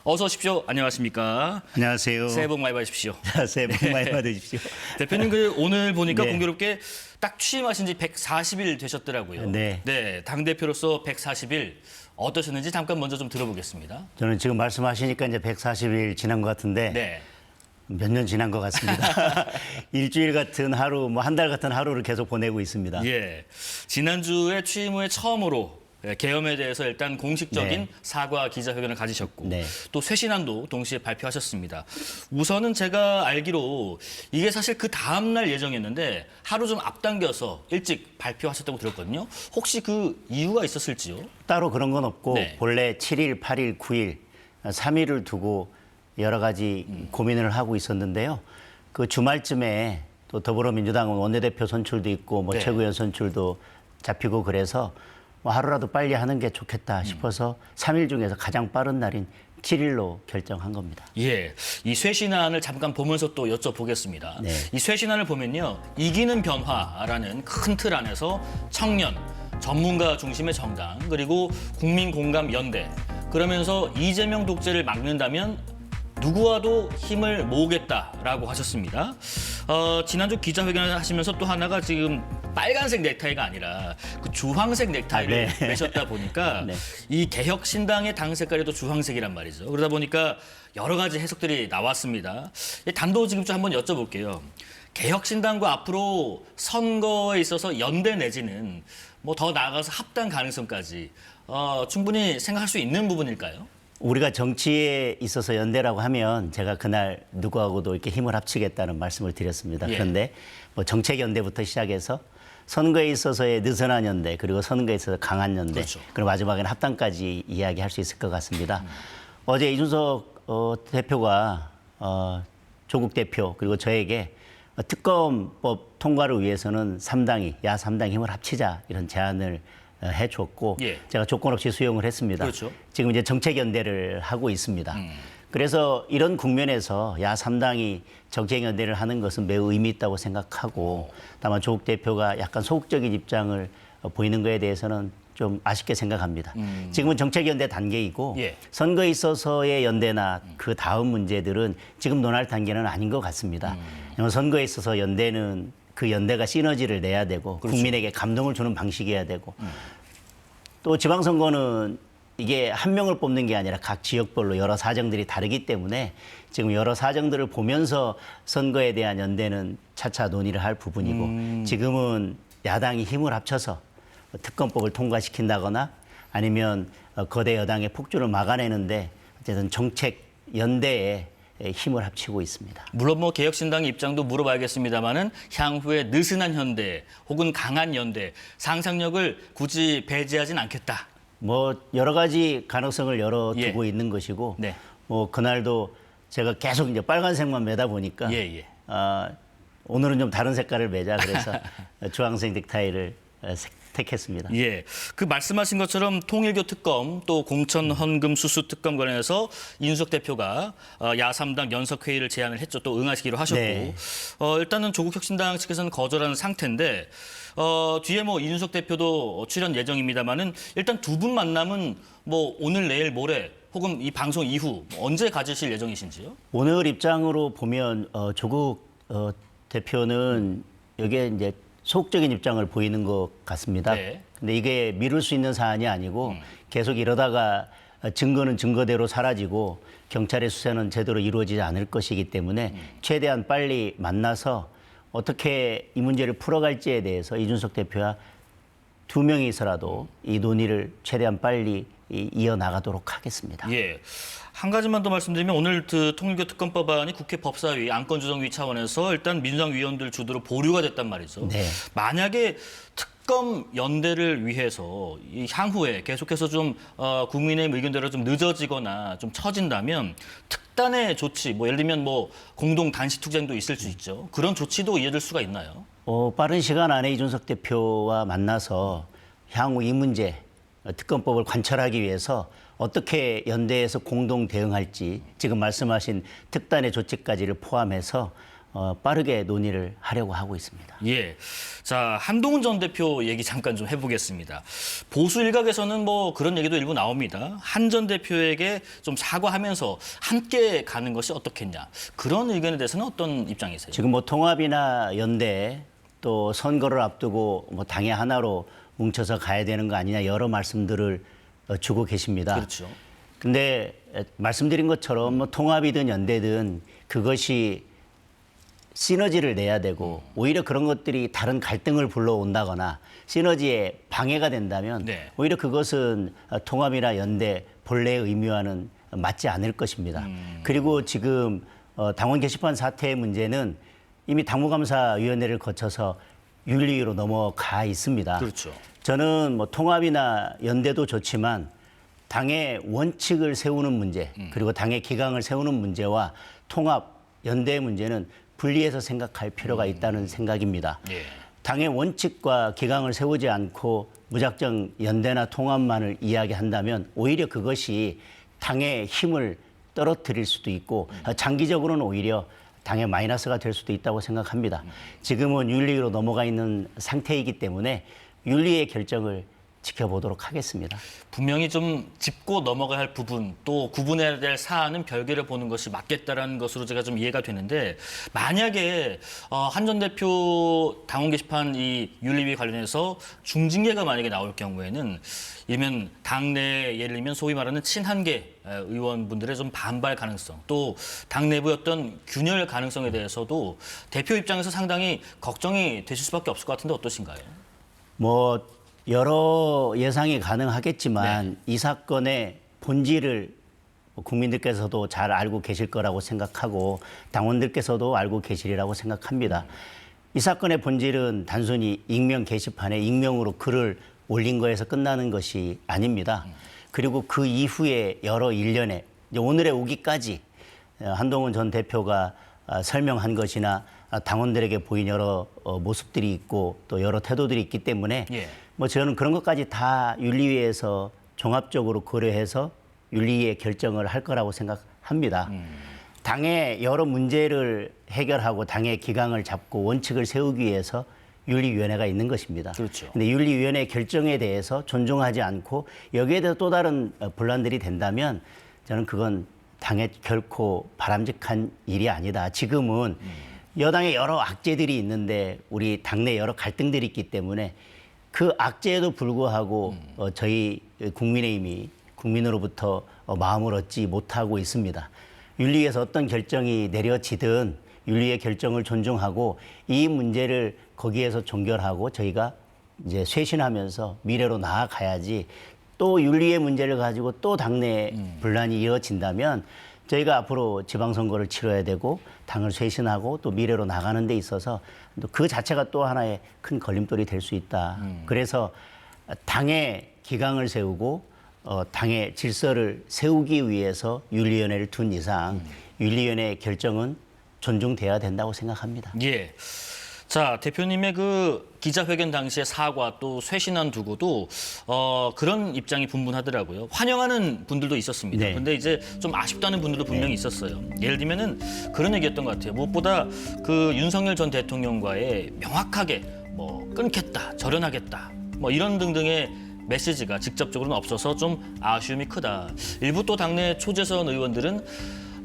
어서 오십시오. 안녕하십니까. 안녕하세요. 새해 복 많이 받으십시오. 새해 복 많이 받으십시오. 대표님 오늘 보니까 네. 공교롭게 딱 취임하신 지 140일 되셨더라고요. 네. 당대표로서 140일 어떠셨는지 잠깐 먼저 좀 들어보겠습니다. 저는 지금 말씀하시니까 이제 140일 지난 것 같은데 네. 몇 년 지난 것 같습니다. 일주일 같은 하루, 뭐 한 달 같은 하루를 계속 보내고 있습니다. 예. 지난주에 취임 후에 처음으로 계엄에 대해서 일단 공식적인 네. 사과 기자회견을 가지셨고 네. 또 쇄신안도 동시에 발표하셨습니다. 우선은 제가 알기로 이게 사실 그 다음 날 예정이었는데 하루 좀 앞당겨서 일찍 발표하셨다고 들었거든요. 혹시 그 이유가 있었을지요? 따로 그런 건 없고 네. 본래 7일, 8일, 9일, 3일을 두고 여러 가지 고민을 하고 있었는데요. 그 주말쯤에 또 더불어민주당은 원내대표 선출도 있고 뭐 네. 최고위원 선출도 잡히고 그래서 뭐 하루라도 빨리 하는 게 좋겠다 싶어서 3일 중에서 가장 빠른 날인 7일로 결정한 겁니다. 예, 이 쇄신안을 잠깐 보면서 또 여쭤보겠습니다. 네. 이 쇄신안을 보면요, 이기는 변화라는 큰 틀 안에서 청년, 전문가 중심의 정당, 그리고 국민 공감 연대, 그러면서 이재명 독재를 막는다면 누구와도 힘을 모으겠다라고 하셨습니다. 지난주 기자회견을 하시면서 또 하나가 지금 빨간색 넥타이가 아니라 그 주황색 넥타이를 네. 매셨다 보니까 네. 이 개혁신당의 당 색깔이 또 주황색이란 말이죠. 그러다 보니까 여러 가지 해석들이 나왔습니다. 단도직입적 한번 여쭤볼게요. 개혁신당과 앞으로 선거에 있어서 연대 내지는 뭐 더 나아가서 합당 가능성까지 충분히 생각할 수 있는 부분일까요? 우리가 정치에 있어서 연대라고 하면 제가 그날 누구하고도 이렇게 힘을 합치겠다는 말씀을 드렸습니다. 예. 그런데 뭐 정책 연대부터 시작해서 선거에 있어서의 느슨한 연대, 그리고 선거에 있어서 강한 연대, 그렇죠. 그리고 마지막에는 합당까지 이야기할 수 있을 것 같습니다. 어제 이준석 대표가 조국 대표 그리고 저에게 특검법 통과를 위해서는 야 3당이 힘을 합치자 이런 제안을 해줬고 예. 제가 조건 없이 수용을 했습니다. 그렇죠. 지금 이제 정책 연대를 하고 있습니다. 그래서 이런 국면에서 야 3당이 정책 연대를 하는 것은 매우 의미 있다고 생각하고 다만 조국 대표가 약간 소극적인 입장을 보이는 것에 대해서는 좀 아쉽게 생각합니다. 지금은 정책 연대 단계이고 예. 선거에 있어서의 연대나 그 다음 문제들은 지금 논할 단계는 아닌 것 같습니다. 선거에 있어서 연대는 그 연대가 시너지를 내야 되고 그렇죠. 국민에게 감동을 주는 방식이어야 되고 또 지방선거는 이게 한 명을 뽑는 게 아니라 각 지역별로 여러 사정들이 다르기 때문에 지금 여러 사정들을 보면서 선거에 대한 연대는 차차 논의를 할 부분이고 지금은 야당이 힘을 합쳐서 특검법을 통과시킨다거나 아니면 거대 여당의 폭주를 막아내는데 어쨌든 정책 연대에 힘을 합치고 있습니다. 물론 뭐 개혁신당의 입장도 물어봐야겠습니다만은 향후에 느슨한 현대 혹은 강한 연대 상상력을 굳이 배제하진 않겠다. 뭐 여러 가지 가능성을 열어두고 예. 있는 것이고 네. 뭐 그날도 제가 계속 이제 빨간색만 매다 보니까 예. 오늘은 좀 다른 색깔을 매자 그래서 주황색 넥타이를 택했습니다. 예, 그 말씀하신 것처럼 통일교 특검 또 공천 헌금 수수 특검 관련해서 이준석 대표가 야3당 연석회의를 제안을 했죠. 또 응하시기로 하셨고 네. 일단은 조국 혁신당 측에서는 거절하는 상태인데 뒤에 뭐 이준석 대표도 출연 예정입니다만은 일단 두 분 만남은 뭐 오늘 내일 모레 혹은 이 방송 이후 언제 가지실 예정이신지요? 오늘 입장으로 보면 조국 대표는 여기에 이제 소극적인 입장을 보이는 것 같습니다. 네. 근데 이게 미룰 수 있는 사안이 아니고 계속 이러다가 증거는 증거대로 사라지고 경찰의 수사는 제대로 이루어지지 않을 것이기 때문에 최대한 빨리 만나서 어떻게 이 문제를 풀어갈지에 대해서 이준석 대표와 두 명이서라도 이 논의를 최대한 빨리 이어나가도록 하겠습니다. 예. 한 가지만 더 말씀드리면 오늘 그 통일교 특검법안이 국회 법사위, 안건조정위 차원에서 일단 민주당 위원들 주도로 보류가 됐단 말이죠. 네. 만약에 특검 연대를 위해서 이 향후에 계속해서 좀 국민의 의견대로 좀 늦어지거나 좀 처진다면 특단의 조치, 뭐 예를 들면 뭐 공동 단식 투쟁도 있을 수 있죠. 그런 조치도 이어질 수가 있나요? 빠른 시간 안에 이준석 대표와 만나서 향후 이 문제 특검법을 관철하기 위해서 어떻게 연대해서 공동 대응할지 지금 말씀하신 특단의 조치까지를 포함해서 빠르게 논의를 하려고 하고 있습니다. 예. 자, 한동훈 전 대표 얘기 잠깐 좀 해보겠습니다. 보수 일각에서는 뭐 그런 얘기도 일부 나옵니다. 한 전 대표에게 좀 사과하면서 함께 가는 것이 어떻겠냐. 그런 의견에 대해서는 어떤 입장이세요? 지금 뭐 통합이나 연대 또 선거를 앞두고 뭐 당의 하나로 뭉쳐서 가야 되는 거 아니냐 여러 말씀들을 주고 계십니다. 그렇죠. 근데 말씀드린 것처럼 뭐 통합이든 연대든 그것이 시너지를 내야 되고 오히려 그런 것들이 다른 갈등을 불러온다거나 시너지에 방해가 된다면 네. 오히려 그것은 통합이나 연대 본래의 의미와는 맞지 않을 것입니다. 그리고 지금 당원 게시판 사태의 문제는 이미 당무감사위원회를 거쳐서 윤리위로 넘어가 있습니다. 그렇죠. 저는 뭐 통합이나 연대도 좋지만 당의 원칙을 세우는 문제 그리고 당의 기강을 세우는 문제와 통합, 연대의 문제는 분리해서 생각할 필요가 있다는 생각입니다. 예. 당의 원칙과 기강을 세우지 않고 무작정 연대나 통합만을 이야기한다면 오히려 그것이 당의 힘을 떨어뜨릴 수도 있고 장기적으로는 오히려 당의 마이너스가 될 수도 있다고 생각합니다. 지금은 윤리위로 넘어가 있는 상태이기 때문에 윤리의 결정을 지켜보도록 하겠습니다. 분명히 좀 짚고 넘어가야 할 부분 또 구분해야 될 사안은 별개를 보는 것이 맞겠다라는 것으로 제가 좀 이해가 되는데 만약에 한 전 대표 당원 게시판 이 윤리위 관련해서 중징계가 만약에 나올 경우에는 이면 당내 예를 들면 소위 말하는 친한계 의원분들의 좀 반발 가능성 또 당 내부의 어떤 균열 가능성에 대해서도 대표 입장에서 상당히 걱정이 되실 수밖에 없을 것 같은데 어떠신가요? 뭐 여러 예상이 가능하겠지만 네. 이 사건의 본질을 국민들께서도 잘 알고 계실 거라고 생각하고 당원들께서도 알고 계시리라고 생각합니다. 이 사건의 본질은 단순히 익명 게시판에 익명으로 글을 올린 거에서 끝나는 것이 아닙니다. 그리고 그 이후에 여러 일련의 오늘에 오기까지 한동훈 전 대표가 설명한 것이나 당원들에게 보인 여러 모습들이 있고 또 여러 태도들이 있기 때문에 예. 뭐 저는 그런 것까지 다 윤리위에서 종합적으로 고려해서 윤리위의 결정을 할 거라고 생각합니다. 당의 여러 문제를 해결하고 당의 기강을 잡고 원칙을 세우기 위해서 윤리위원회가 있는 것입니다. 그렇죠. 근데 윤리위원회 결정에 대해서 존중하지 않고 여기에 대해서 또 다른 분란들이 된다면 저는 그건 당에 결코 바람직한 일이 아니다. 지금은 여당의 여러 악재들이 있는데 우리 당내 여러 갈등들이 있기 때문에 그 악재에도 불구하고 저희 국민의힘이 국민으로부터 마음을 얻지 못하고 있습니다. 윤리위에서 어떤 결정이 내려지든 윤리의 결정을 존중하고 이 문제를 거기에서 종결하고 저희가 이제 쇄신하면서 미래로 나아가야지 또 윤리의 문제를 가지고 또 당내 분란이 이어진다면 저희가 앞으로 지방선거를 치러야 되고 당을 쇄신하고 또 미래로 나가는 데 있어서 그 자체가 또 하나의 큰 걸림돌이 될 수 있다. 그래서 당의 기강을 세우고 당의 질서를 세우기 위해서 윤리위원회를 둔 이상 윤리위원회의 결정은 존중돼야 된다고 생각합니다. 예. 자, 대표님의 그 기자회견 당시의 사과 또 쇄신안 두고도 그런 입장이 분분하더라고요. 환영하는 분들도 있었습니다. 네. 근데 이제 좀 아쉽다는 분들도 분명히 있었어요. 예를 들면은 그런 얘기였던 것 같아요. 무엇보다 그 윤석열 전 대통령과의 명확하게 뭐 끊겠다, 절연하겠다, 뭐 이런 등등의 메시지가 직접적으로는 없어서 좀 아쉬움이 크다. 일부 또 당내 초재선 의원들은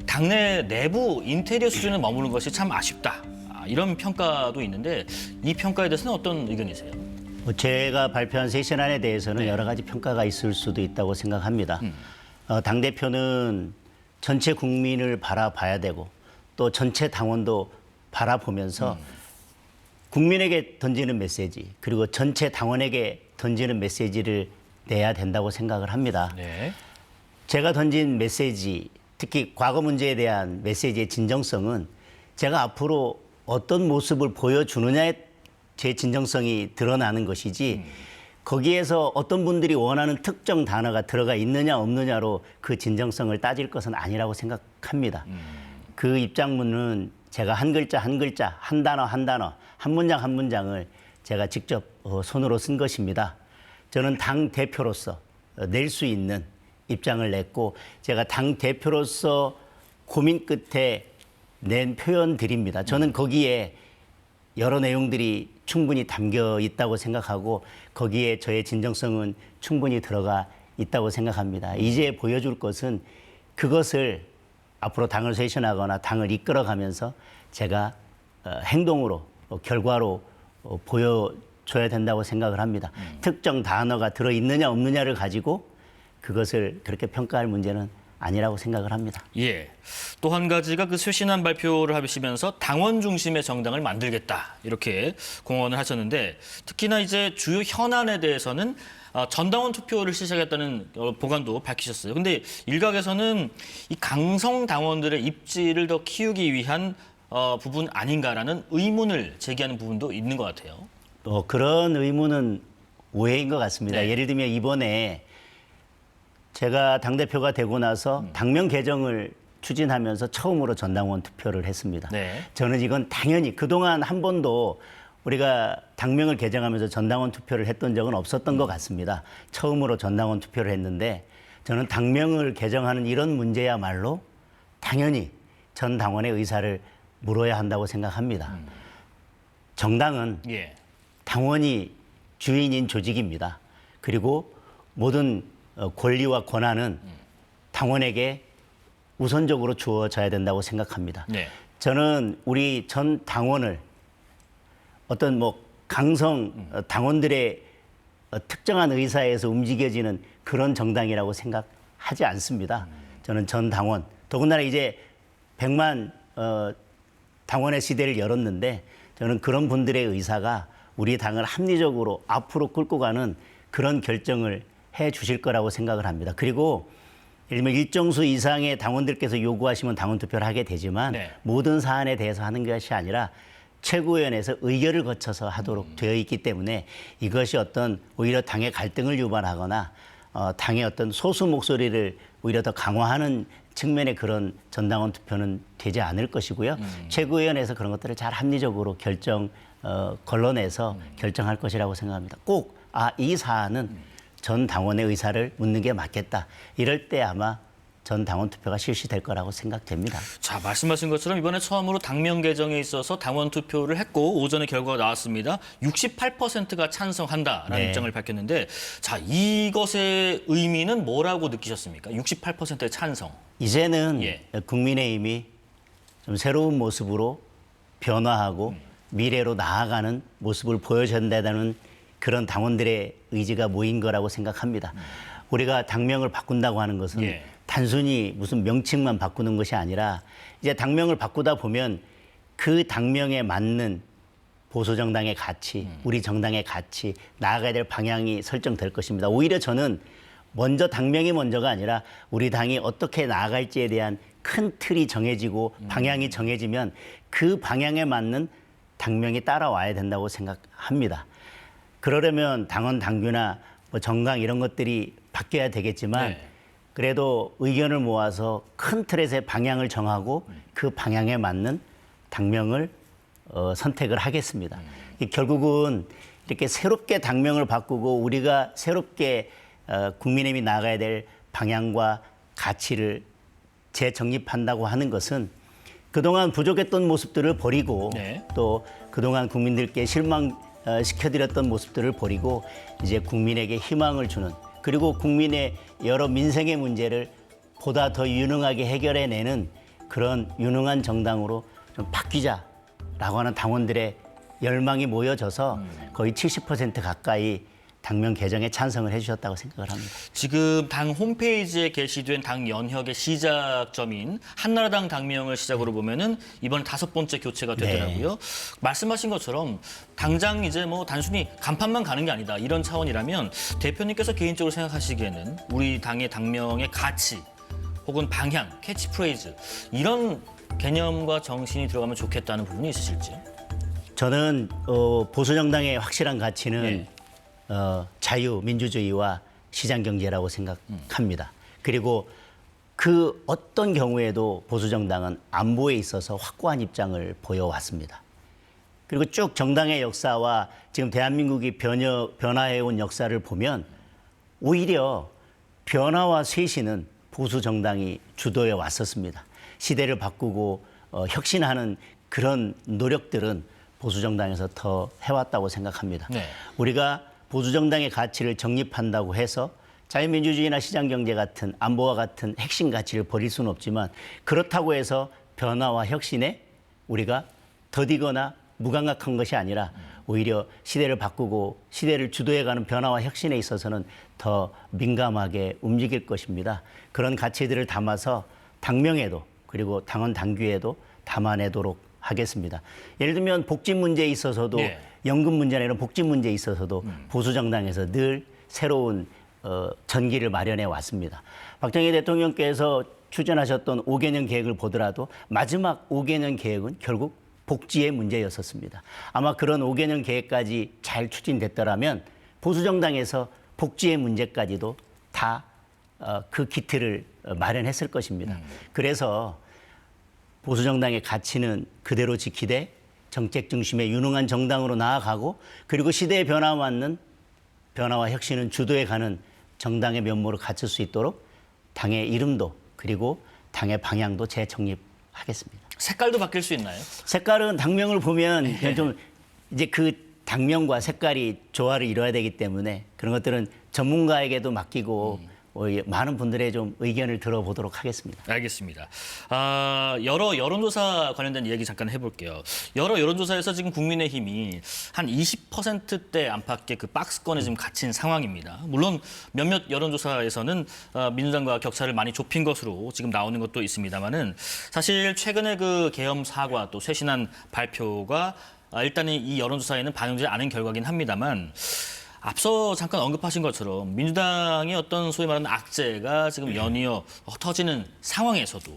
당내 내부 인테리어 수준에 머무는 것이 참 아쉽다. 이런 평가도 있는데 이 평가에 대해서는 어떤 의견이세요? 제가 발표한 쇄신안에 대해서는 여러 가지 평가가 있을 수도 있다고 생각합니다. 당대표는 전체 국민을 바라봐야 되고 또 전체 당원도 바라보면서 국민에게 던지는 메시지 그리고 전체 당원에게 던지는 메시지를 내야 된다고 생각을 합니다. 네. 제가 던진 메시지, 특히 과거 문제에 대한 메시지의 진정성은 제가 앞으로 어떤 모습을 보여주느냐에 제 진정성이 드러나는 것이지 거기에서 어떤 분들이 원하는 특정 단어가 들어가 있느냐 없느냐로 그 진정성을 따질 것은 아니라고 생각합니다. 그 입장문은 제가 한 글자 한 글자, 한 단어 한 단어, 한 문장 한 문장을 제가 직접 손으로 쓴 것입니다. 저는 당 대표로서 낼 수 있는 입장을 냈고 제가 당 대표로서 고민 끝에 낸 표현들입니다. 저는 거기에 여러 내용들이 충분히 담겨 있다고 생각하고 거기에 저의 진정성은 충분히 들어가 있다고 생각합니다. 이제 보여줄 것은 그것을 앞으로 당을 쇄신하거나 당을 이끌어가면서 제가 행동으로 결과로 보여줘야 된다고 생각을 합니다. 특정 단어가 들어있느냐 없느냐를 가지고 그것을 그렇게 평가할 문제는 아니라고 생각을 합니다. 예. 또 한 가지가 그 쇄신안 발표를 하시면서 당원 중심의 정당을 만들겠다 이렇게 공언을 하셨는데 특히나 이제 주요 현안에 대해서는 전당원 투표를 시작했다는 보관도 밝히셨어요. 근데 일각에서는 이 강성 당원들의 입지를 더 키우기 위한 부분 아닌가라는 의문을 제기하는 부분도 있는 것 같아요. 그런 의문은 오해인 것 같습니다. 네. 예를 들면 이번에 제가 당대표가 되고 나서 당명 개정을 추진하면서 처음으로 전당원 투표를 했습니다. 네. 저는 이건 당연히 그동안 한 번도 우리가 당명을 개정하면서 전당원 투표를 했던 적은 없었던 것 같습니다. 처음으로 전당원 투표를 했는데 저는 당명을 개정하는 이런 문제야말로 당연히 전 당원의 의사를 물어야 한다고 생각합니다. 정당은 예. 당원이 주인인 조직입니다. 그리고 모든 권리와 권한은 당원에게 우선적으로 주어져야 된다고 생각합니다. 네. 저는 우리 전 당원을 어떤 강성 당원들의 특정한 의사에서 움직여지는 그런 정당이라고 생각하지 않습니다. 저는 전 당원, 더군다나 이제 100만 당원의 시대를 열었는데 저는 그런 분들의 의사가 우리 당을 합리적으로 앞으로 끌고 가는 그런 결정을 해 주실 거라고 생각을 합니다. 그리고 예를 들면 일정 수 이상의 당원들께서 요구하시면 당원 투표를 하게 되지만 네. 모든 사안에 대해서 하는 것이 아니라 최고위원회에서 의결을 거쳐서 하도록 되어 있기 때문에 이것이 어떤 오히려 당의 갈등을 유발하거나 당의 어떤 소수 목소리를 오히려 더 강화하는 측면의 그런 전당원 투표는 되지 않을 것이고요. 최고위원회에서 그런 것들을 잘 합리적으로 걸러내서 결정할 것이라고 생각합니다. 꼭 이 사안은 전 당원의 의사를 묻는 게 맞겠다. 이럴 때 아마 전 당원 투표가 실시될 거라고 생각됩니다. 자, 말씀하신 것처럼 이번에 처음으로 당명 개정에 있어서 당원 투표를 했고 오전에 결과가 나왔습니다. 68%가 찬성한다라는 네. 입장을 밝혔는데 자, 이것의 의미는 뭐라고 느끼셨습니까? 68%의 찬성. 이제는 예. 국민의힘이 좀 새로운 모습으로 변화하고 미래로 나아가는 모습을 보여줘야 된다는 그런 당원들의 의지가 모인 거라고 생각합니다. 우리가 당명을 바꾼다고 하는 것은 예. 단순히 무슨 명칭만 바꾸는 것이 아니라 이제 당명을 바꾸다 보면 그 당명에 맞는 보수정당의 가치, 우리 정당의 가치, 나아가야 될 방향이 설정될 것입니다. 오히려 저는 먼저 당명이 먼저가 아니라 우리 당이 어떻게 나아갈지에 대한 큰 틀이 정해지고 방향이 정해지면 그 방향에 맞는 당명이 따라와야 된다고 생각합니다. 그러려면 당원 당규나 정강 이런 것들이 바뀌어야 되겠지만 네. 그래도 의견을 모아서 큰 틀에서의 방향을 정하고 그 방향에 맞는 당명을 선택을 하겠습니다. 결국은 이렇게 새롭게 당명을 바꾸고 우리가 새롭게 국민의힘이 나가야 될 방향과 가치를 재정립한다고 하는 것은 그동안 부족했던 모습들을 버리고 네. 또 그동안 국민들께 실망시켜드렸던 모습들을 버리고 이제 국민에게 희망을 주는 그리고 국민의 여러 민생의 문제를 보다 더 유능하게 해결해내는 그런 유능한 정당으로 좀 바뀌자라고 하는 당원들의 열망이 모여져서 거의 70% 가까이 당명 개정에 찬성을 해주셨다고 생각을 합니다. 지금 당 홈페이지에 게시된 당 연혁의 시작점인 한나라당 당명을 시작으로 보면은 이번 5번째 교체가 되더라고요. 말씀하신 것처럼 당장 이제 단순히 간판만 가는 게 아니다 이런 차원이라면 대표님께서 개인적으로 생각하시기에는 우리 당의 당명의 가치 혹은 방향, 캐치프레이즈 이런 개념과 정신이 들어가면 좋겠다는 부분이 있으실지요? 저는 보수정당의 확실한 가치는 예. 자유, 민주주의와 시장경제라고 생각합니다. 그리고 그 어떤 경우에도 보수정당은 안보에 있어서 확고한 입장을 보여왔습니다. 그리고 쭉 정당의 역사와 지금 대한민국이 변화해온 역사를 보면 오히려 변화와 쇄신은 보수정당이 주도해 왔었습니다. 시대를 바꾸고 혁신하는 그런 노력들은 보수정당에서 더 해왔다고 생각합니다. 네. 우리가 보수정당의 가치를 정립한다고 해서 자유민주주의나 시장경제 같은 안보와 같은 핵심 가치를 버릴 수는 없지만 그렇다고 해서 변화와 혁신에 우리가 더디거나 무감각한 것이 아니라 오히려 시대를 바꾸고 시대를 주도해가는 변화와 혁신에 있어서는 더 민감하게 움직일 것입니다. 그런 가치들을 담아서 당명에도 그리고 당원 당규에도 담아내도록 하겠습니다. 예를 들면 복지 문제에 있어서도 예. 연금 문제나 이런 복지 문제에 있어서도 보수정당에서 늘 새로운 전기를 마련해 왔습니다. 박정희 대통령께서 추진하셨던 5개년 계획을 보더라도 마지막 5개년 계획은 결국 복지의 문제였었습니다. 아마 그런 5개년 계획까지 잘 추진됐더라면 보수정당에서 복지의 문제까지도 다 그 기틀을 마련했을 것입니다. 그래서 보수정당의 가치는 그대로 지키되 정책 중심의 유능한 정당으로 나아가고 그리고 시대의 변화와 맞는 변화와 혁신은 주도해가는 정당의 면모를 갖출 수 있도록 당의 이름도 그리고 당의 방향도 재정립하겠습니다. 색깔도 바뀔 수 있나요? 색깔은 당명을 보면 그냥 좀 이제 그 당명과 색깔이 조화를 이뤄야 되기 때문에 그런 것들은 전문가에게도 맡기고 많은 분들의 좀 의견을 들어보도록 하겠습니다. 알겠습니다. 여러 여론조사 관련된 이야기 잠깐 해볼게요. 여러 여론조사에서 지금 국민의힘이 한 20%대 안팎의 그 박스권에 지금 갇힌 상황입니다. 물론 몇몇 여론조사에서는 민주당과 격차를 많이 좁힌 것으로 지금 나오는 것도 있습니다만은 사실 최근에 그 계엄 사과 또 쇄신안 발표가 일단은 이 여론조사에는 반영되지 않은 결과긴 합니다만 앞서 잠깐 언급하신 것처럼 민주당의 어떤 소위 말하는 악재가 지금 연이어 터지는 상황에서도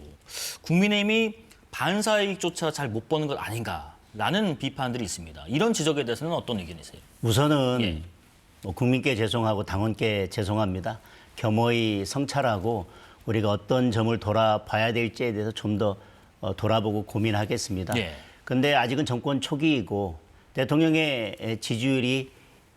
국민의힘이 반사이익조차 잘 못 보는 것 아닌가라는 비판들이 있습니다. 이런 지적에 대해서는 어떤 의견이세요? 우선은 예. 국민께 죄송하고 당원께 죄송합니다. 겸허히 성찰하고 우리가 어떤 점을 돌아봐야 될지에 대해서 좀 더 돌아보고 고민하겠습니다. 그런데 예. 아직은 정권 초기이고 대통령의 지지율이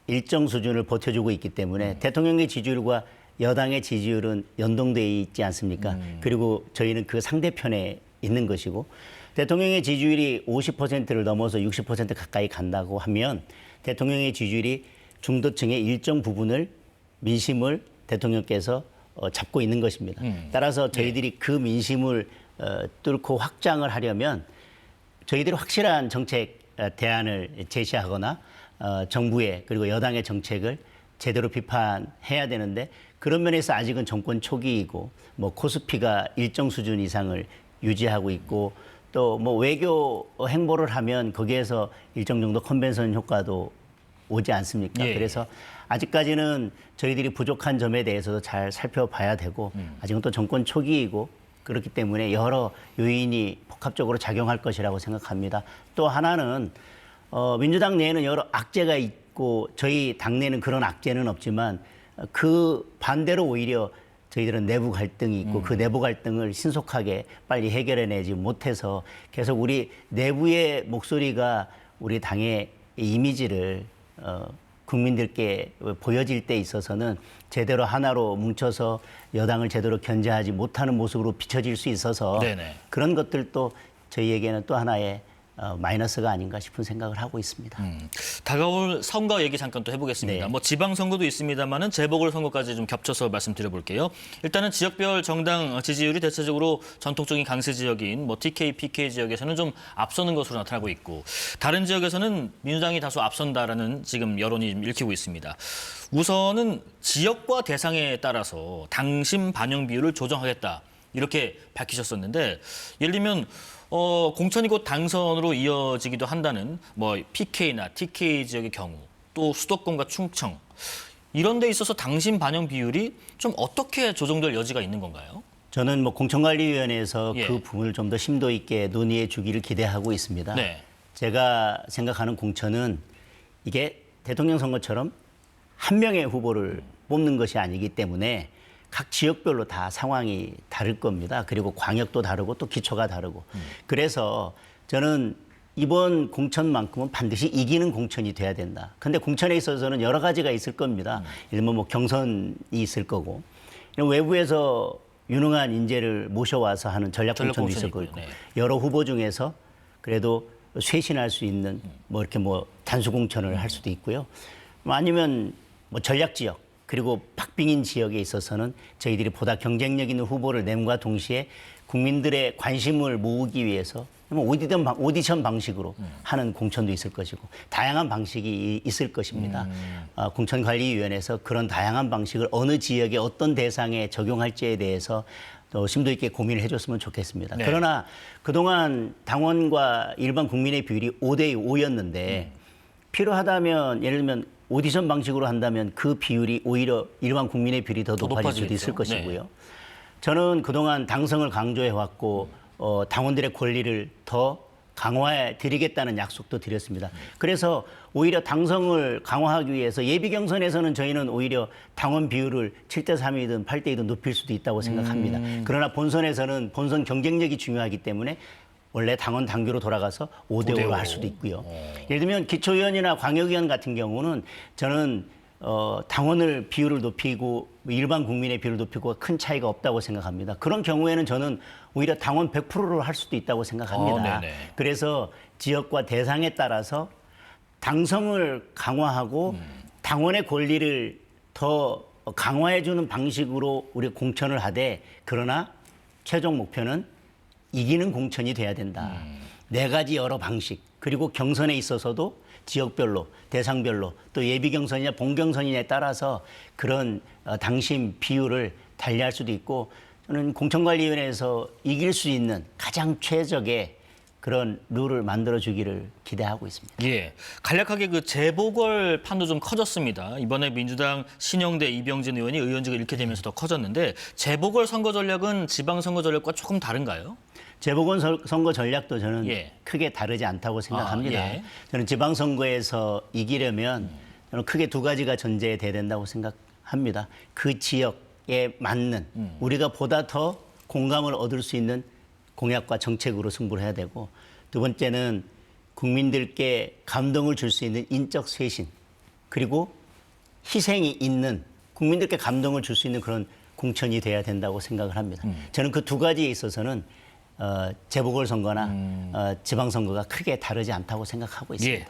일정 수준을 버텨주고 있기 때문에 대통령의 지지율과 여당의 지지율은 연동돼 있지 않습니까? 그리고 저희는 그 상대편에 있는 것이고 대통령의 지지율이 50%를 넘어서 60% 가까이 간다고 하면 대통령의 지지율이 중도층의 일정 부분을 민심을 대통령께서 잡고 있는 것입니다. 따라서 저희들이 그 민심을 뚫고 확장을 하려면 저희들이 확실한 정책 대안을 제시하거나 정부의 그리고 여당의 정책을 제대로 비판해야 되는데 그런 면에서 아직은 정권 초기이고 뭐 코스피가 일정 수준 이상을 유지하고 있고 또 뭐 외교 행보를 하면 거기에서 일정 정도 컨벤션 효과도 오지 않습니까? 예. 그래서 아직까지는 저희들이 부족한 점에 대해서도 잘 살펴봐야 되고 아직은 또 정권 초기이고 그렇기 때문에 여러 요인이 복합적으로 작용할 것이라고 생각합니다. 또 하나는 민주당 내에는 여러 악재가 있고 저희 당내는 그런 악재는 없지만 그 반대로 오히려 저희들은 내부 갈등이 있고 그 내부 갈등을 신속하게 빨리 해결해내지 못해서 계속 우리 내부의 목소리가 우리 당의 이미지를 국민들께 보여질 때 있어서는 제대로 하나로 뭉쳐서 여당을 제대로 견제하지 못하는 모습으로 비춰질 수 있어서 네네. 그런 것들도 저희에게는 또 하나의 마이너스가 아닌가 싶은 생각을 하고 있습니다. 다가올 선거 얘기 잠깐 또 해보겠습니다. 네. 뭐 지방선거도 있습니다만은 재보궐선거까지 좀 겹쳐서 말씀드려볼게요. 일단은 지역별 정당 지지율이 대체적으로 전통적인 강세 지역인 뭐 TK, PK 지역에서는 좀 앞서는 것으로 나타나고 있고 다른 지역에서는 민주당이 다소 앞선다라는 지금 여론이 좀 읽히고 있습니다. 우선은 지역과 대상에 따라서 당심 반영 비율을 조정하겠다 이렇게 밝히셨었는데 예를 들면 공천이 곧 당선으로 이어지기도 한다는 뭐 PK나 TK 지역의 경우 또 수도권과 충청 이런 데 있어서 당심 반영 비율이 좀 어떻게 조정될 여지가 있는 건가요? 저는 뭐 공천관리위원회에서 예. 그 부분을 좀 더 심도 있게 논의해 주기를 기대하고 있습니다. 네. 제가 생각하는 공천은 이게 대통령 선거처럼 한 명의 후보를 뽑는 것이 아니기 때문에 각 지역별로 다 상황이 다를 겁니다. 그리고 광역도 다르고 또 기초가 다르고. 그래서 저는 이번 공천만큼은 반드시 이기는 공천이 돼야 된다. 근데 공천에 있어서는 여러 가지가 있을 겁니다. 예를 들면 뭐 경선이 있을 거고. 이런 외부에서 유능한 인재를 모셔와서 하는 전략 공천도 있을 공천이고요. 거고 네. 여러 후보 중에서 그래도 쇄신할 수 있는 뭐 이렇게 뭐 단수 공천을 할 수도 있고요. 아니면 뭐 전략 지역 그리고 박빙인 지역에 있어서는 저희들이 보다 경쟁력 있는 후보를 nem과 동시에 국민들의 관심을 모으기 위해서 뭐 오디션 방식으로 하는 공천도 있을 것이고 다양한 방식이 있을 것입니다. 공천관리위원회에서 그런 다양한 방식을 어느 지역에 어떤 대상에 적용할지에 대해서 또 심도 있게 고민을 해줬으면 좋겠습니다. 네. 그러나 그동안 당원과 일반 국민의 비율이 5대 5였는데 필요하다면 예를 들면 오디션 방식으로 한다면 그 비율이 오히려 일반 국민의 비율이 더 높아질 수도 있을 높아지겠죠. 것이고요. 네. 저는 그동안 당성을 강조해 왔고 당원들의 권리를 더 강화해 드리겠다는 약속도 드렸습니다. 그래서 오히려 당성을 강화하기 위해서 예비 경선에서는 저희는 오히려 당원 비율을 7대 3이든 8대 2든 높일 수도 있다고 생각합니다. 그러나 본선에서는 본선 경쟁력이 중요하기 때문에 원래 당원 당규로 돌아가서 5대 5로 할 수도 있고요. 예를 들면 기초의원이나 광역의원 같은 경우는 저는 당원을 비율을 높이고 일반 국민의 비율을 높이고 큰 차이가 없다고 생각합니다. 그런 경우에는 저는 오히려 당원 100%로 할 수도 있다고 생각합니다. 네네. 그래서 지역과 대상에 따라서 당성을 강화하고 당원의 권리를 더 강화해주는 방식으로 우리 공천을 하되 그러나 최종 목표는 이기는 공천이 돼야 된다. 네 가지 여러 방식 그리고 경선에 있어서도 지역별로 대상별로 또 예비 경선이냐 본 경선이냐에 따라서 그런 당심 비율을 달리할 수도 있고 저는 공천관리위원회에서 이길 수 있는 가장 최적의 그런 룰을 만들어 주기를 기대하고 있습니다. 예, 간략하게 그 재보궐 판도 좀 커졌습니다. 이번에 민주당 신영대 이병진 의원이 의원직을 잃게 되면서 더 커졌는데 재보궐 선거 전략은 지방선거 전략과 조금 다른가요? 재보궐선거 전략도 저는 예. 크게 다르지 않다고 생각합니다. 예. 저는 지방선거에서 이기려면 저는 크게 두 가지가 전제돼야 된다고 생각합니다. 그 지역에 맞는 우리가 보다 더 공감을 얻을 수 있는 공약과 정책으로 승부를 해야 되고 두 번째는 국민들께 감동을 줄 수 있는 인적 쇄신 그리고 희생이 있는 국민들께 감동을 줄 수 있는 그런 공천이 돼야 된다고 생각을 합니다. 저는 그 두 가지에 있어서는 재보궐선거나 지방선거가 크게 다르지 않다고 생각하고 있습니다. 예.